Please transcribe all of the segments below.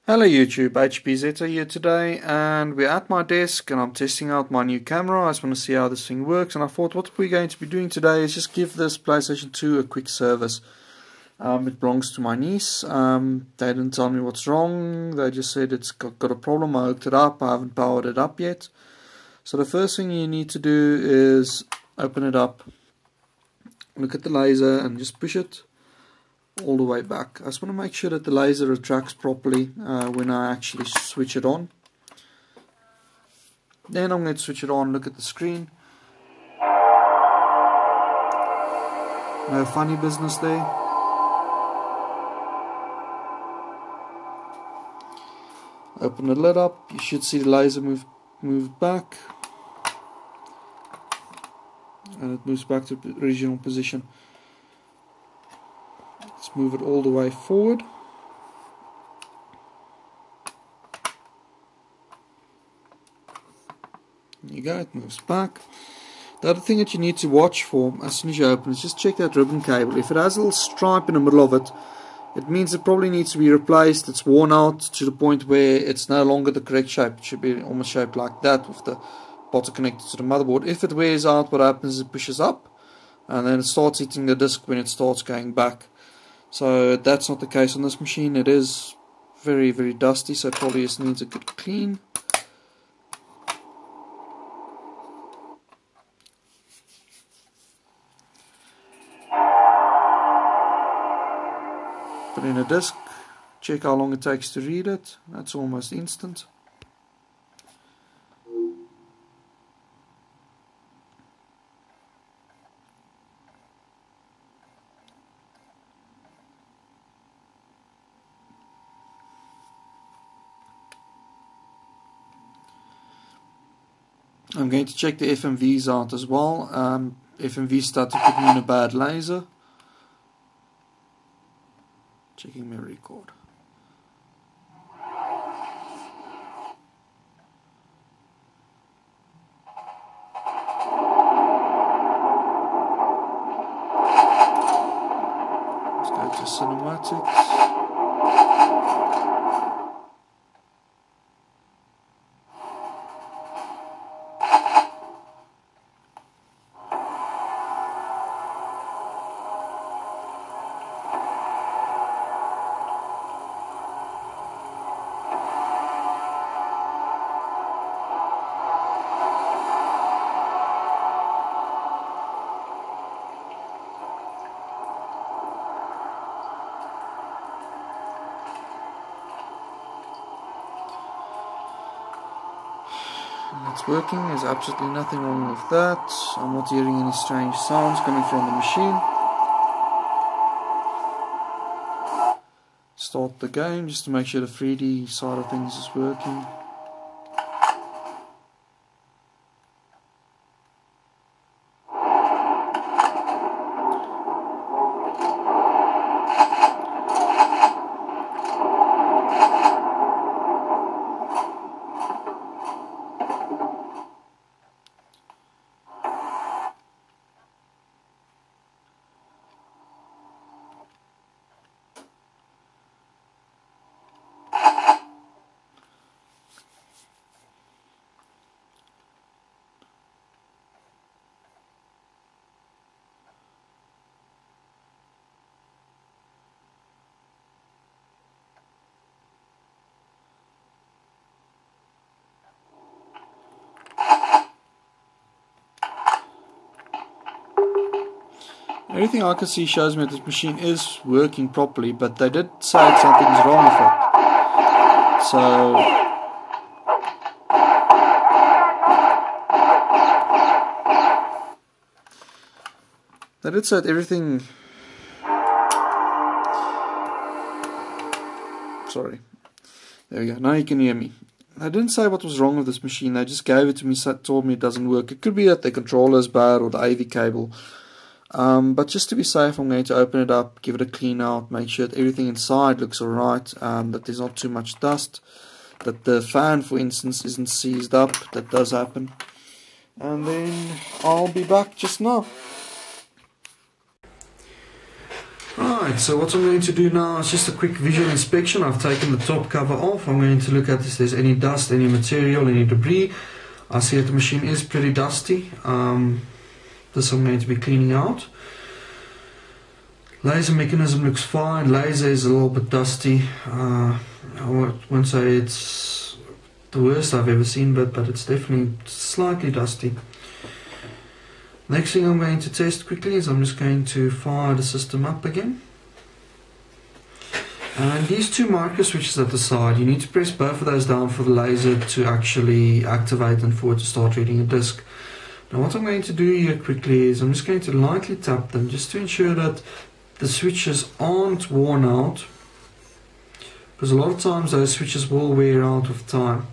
Hello YouTube, HPZ here today, and we're at my desk and I'm testing out my new camera. I just want to see how this thing works, and I thought what we're going to be doing today is just give this PlayStation 2 a quick service. It belongs to my niece. They didn't tell me what's wrong, they just said it's got a problem. I hooked it up, I haven't powered it up yet. So the first thing you need to do is open it up, look at the laser and just push it all the way back. I just want to make sure that the laser retracts properly when I actually switch it on. Then I'm going to switch it on, look at the screen. No funny business there. Open the lid up, you should see the laser move back. And it moves back to the original position. Let's move it all the way forward. There you go, it moves back. The other thing that you need to watch for as soon as you open is just check that ribbon cable. If it has a little stripe in the middle of it, it means it probably needs to be replaced. It's worn out to the point where it's no longer the correct shape. It should be almost shaped like that with the bottle connected to the motherboard. If it wears out, what happens is it pushes up and then it starts hitting the disc when it starts going back. So that's not the case on this machine. It is very, very dusty, so it probably just needs a good clean. Put in a disc, check how long it takes to read it. That's almost instant. I'm going to check the FMVs out as well. FMVs start to put me in a bad laser. Checking memory card. Let's go to cinematics. It's working, there's absolutely nothing wrong with that. I'm not hearing any strange sounds coming from the machine. Start the game just to make sure the 3D side of things is working. Everything I can see shows me that this machine is working properly, but they did say something's wrong with it. So they did say that everything. Sorry. There we go. Now you can hear me. They didn't say what was wrong with this machine. They just gave it to me, told me it doesn't work. It could be that the controller is bad or the AV cable. But just to be safe, I'm going to open it up, give it a clean out, make sure that everything inside looks alright, that there's not too much dust, that the fan, for instance, isn't seized up. That does happen. And then I'll be back just now. Right, so what I'm going to do now is just a quick visual inspection. I've taken the top cover off. I'm going to look at if there's any dust, any material, any debris. I see that the machine is pretty dusty. This I'm going to be cleaning out. Laser mechanism looks fine. Laser is a little bit dusty. I won't say it's the worst I've ever seen, but it's definitely slightly dusty. Next thing I'm going to test quickly is I'm just going to fire the system up again. And these two micro switches at the side, you need to press both of those down for the laser to actually activate and for it to start reading a disc. Now what I'm going to do here quickly is I'm just going to lightly tap them just to ensure that the switches aren't worn out, because a lot of times those switches will wear out with time.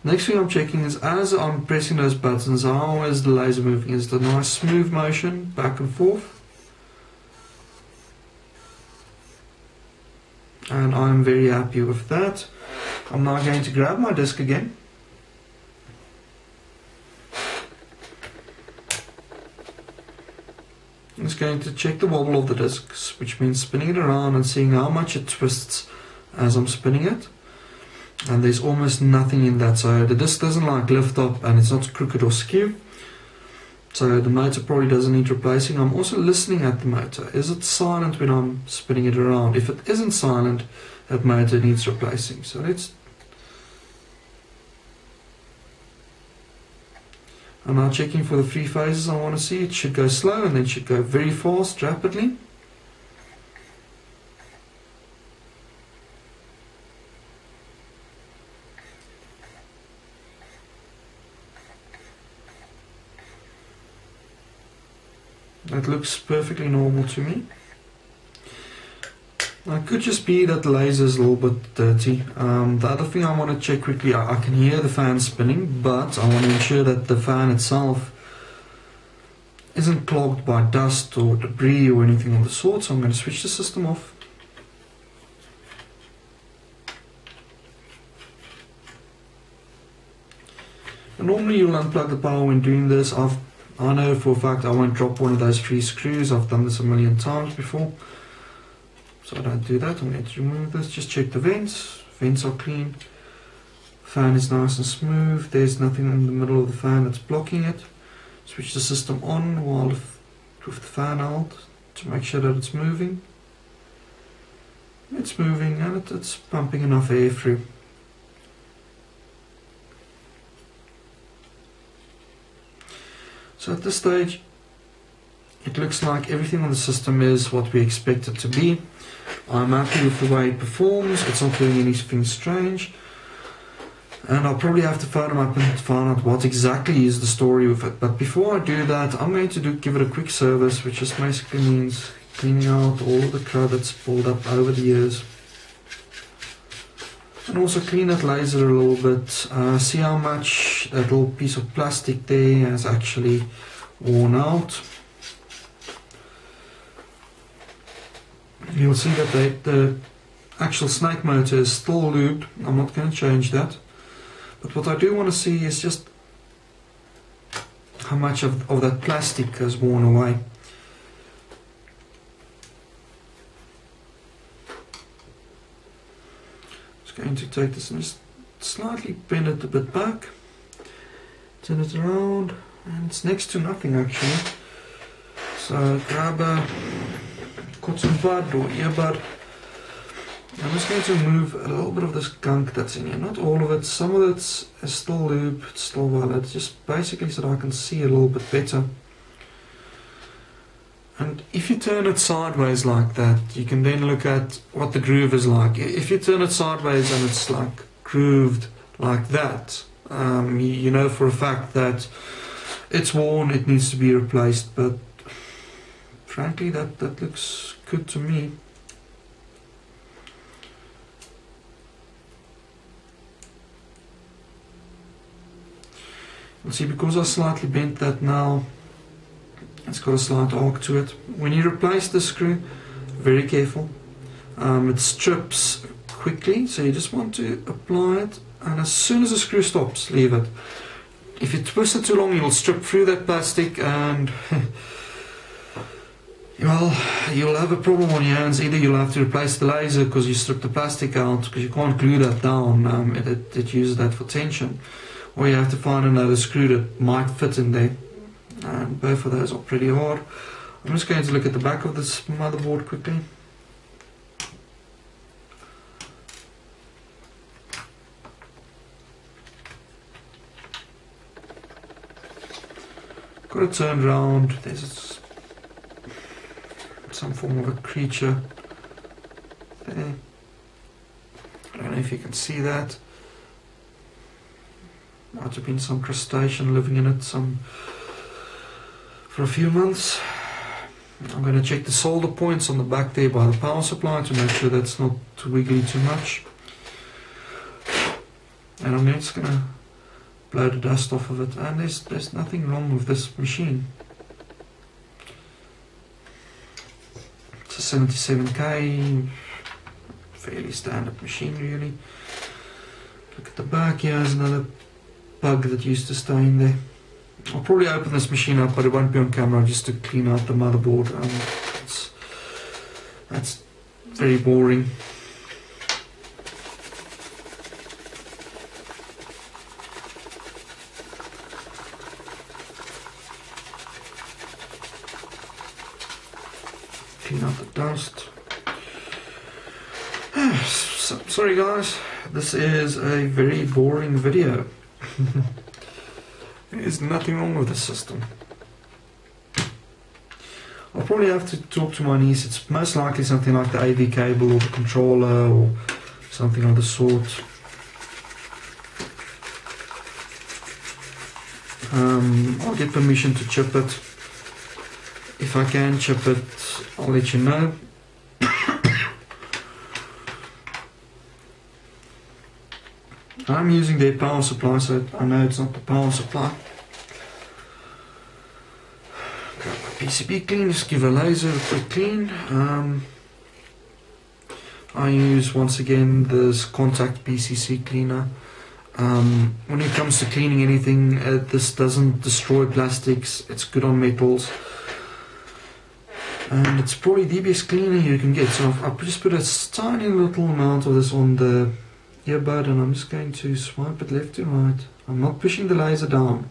Next thing I'm checking is as I'm pressing those buttons, how is the laser moving? Is it a nice smooth motion back and forth? And I'm very happy with that. I'm now going to grab my disc again. I'm just going to check the wobble of the discs, which means spinning it around and seeing how much it twists as I'm spinning it. And there's almost nothing in that, so the disc doesn't like lift up and it's not crooked or skew. So the motor probably doesn't need replacing. I'm also listening at the motor. Is it silent when I'm spinning it around? If it isn't silent, that motor needs replacing. So I'm now checking for the 3 phases I want to see. It should go slow and then should go very fast, rapidly. That looks perfectly normal to me. It could just be that the laser is a little bit dirty. The other thing I want to check quickly, I can hear the fan spinning, but I want to ensure that the fan itself isn't clogged by dust or debris or anything of the sort, so I'm going to switch the system off. And normally you'll unplug the power when doing this. I know for a fact I won't drop one of those 3 screws. I've done this a million times before, so I don't do that. I'm going to remove this. Just check the vents. Vents are clean. Fan is nice and smooth. There's nothing in the middle of the fan that's blocking it. Switch the system on while with the fan out to make sure that it's moving. It's moving and it's pumping enough air through. So at this stage, it looks like everything on the system is what we expect it to be. I'm happy with the way it performs. It's not doing anything strange. And I'll probably have to phone them up and find out what exactly is the story with it. But before I do that, I'm going to give it a quick service, which just basically means cleaning out all of the crud that's pulled up over the years. And also clean that laser a little bit, see how much that little piece of plastic there has actually worn out. You'll see that the actual snake motor is still lubed. I'm not going to change that. But what I do want to see is just how much of that plastic has worn away. Going to take this and just slightly bend it a bit back, turn it around, and it's next to nothing actually. So grab a cotton bud or earbud. I'm just going to remove a little bit of this gunk that's in here, not all of it. Some of it is still lube, it's still valid, just basically so that I can see a little bit better. And if you turn it sideways like that, you can then look at what the groove is like. If you turn it sideways and it's like grooved like that, you know for a fact that it's worn, it needs to be replaced. But frankly, that looks good to me. You'll see because I slightly bent that now, it's got a slight arc to it. When you replace the screw, very careful. It strips quickly, so you just want to apply it, and as soon as the screw stops, leave it. If you twist it too long, you'll strip through that plastic, and well, you'll have a problem on your hands. Either you'll have to replace the laser because you stripped the plastic out, because you can't glue that down. It uses that for tension. Or you have to find another screw that might fit in there. And both of those are pretty hard. I'm just going to look at the back of this motherboard quickly. Got it turned around. There's some form of a creature there. I don't know if you can see that. Might have been some crustacean living in it for a few months. I'm going to check the solder points on the back there by the power supply to make sure that's not wiggly too much. And I'm just going to blow the dust off of it, and there's nothing wrong with this machine. It's a 77K, fairly standard machine really. Look at the back, here's another bug that used to stay in there. I'll probably open this machine up, but it won't be on camera, just to clean out the motherboard. That's very boring. Clean out the dust. Sorry guys, this is a very boring video. There's nothing wrong with the system. I'll probably have to talk to my niece. It's most likely something like the AV cable or the controller or something of the sort. I'll get permission to chip it. If I can chip it, I'll let you know. I'm using their power supply, so I know it's not the power supply. Got my PCB clean, just give a laser a quick clean. I use once again this contact PCC cleaner. When it comes to cleaning anything, this doesn't destroy plastics, it's good on metals. And it's probably the best cleaner you can get. So I've just put a tiny little amount of this on the earbud, and I'm just going to swipe it left to right. I'm not pushing the laser down.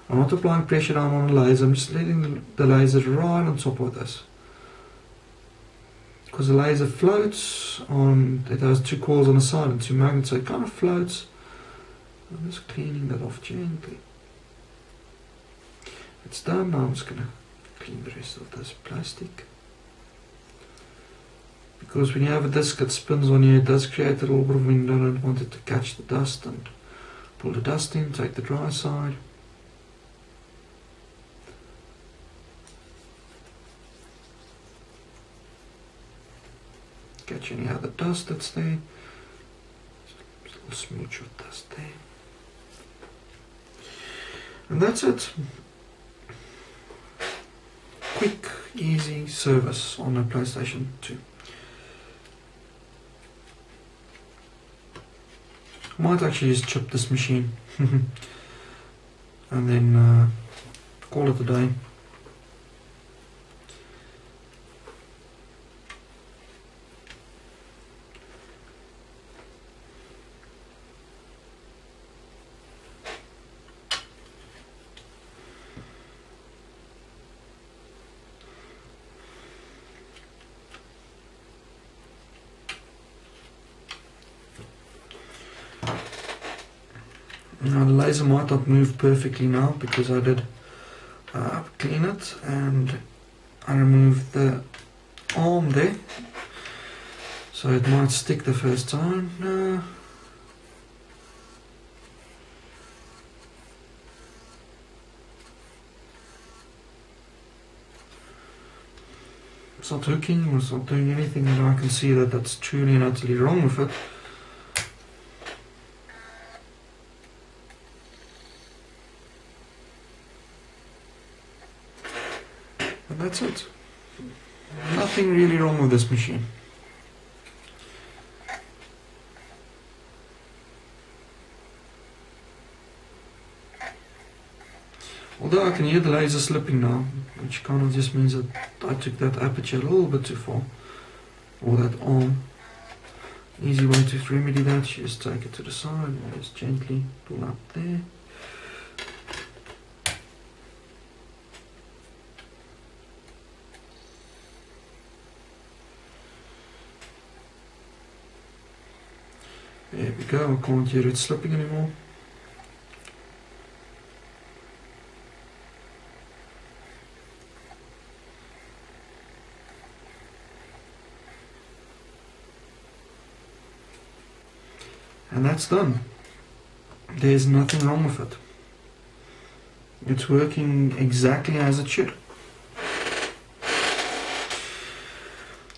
I'm not applying pressure down on the laser. I'm just letting the laser right on top of this. Because the laser floats on, it has two coils on the side and two magnets, so it kind of floats. I'm just cleaning that off gently. It's done. Now I'm just going to clean the rest of this plastic. Because when you have a disc that spins on you, it does create a little bit of wind. I don't want it to catch the dust, and pull the dust in, take the dry side. Catch any other dust that's there. Just a little smooch of dust there. And that's it. Quick, easy service on a PlayStation 2. I might actually just chip this machine and then call it a day. Now the laser might not move perfectly now because I did clean it and I removed the arm there, so it might stick the first time. It's not hooking, or it's not doing anything that I can see that's truly and utterly wrong with it. And that's it. Nothing really wrong with this machine. Although I can hear the laser slipping now, which kind of just means that I took that aperture a little bit too far, or that arm. Easy way to remedy that, you just take it to the side and just gently pull up there. There we go, I can't hear it slipping anymore. And that's done. There's nothing wrong with it. It's working exactly as it should.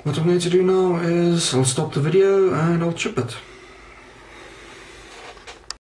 What I'm going to do now is I'll stop the video and I'll chip it.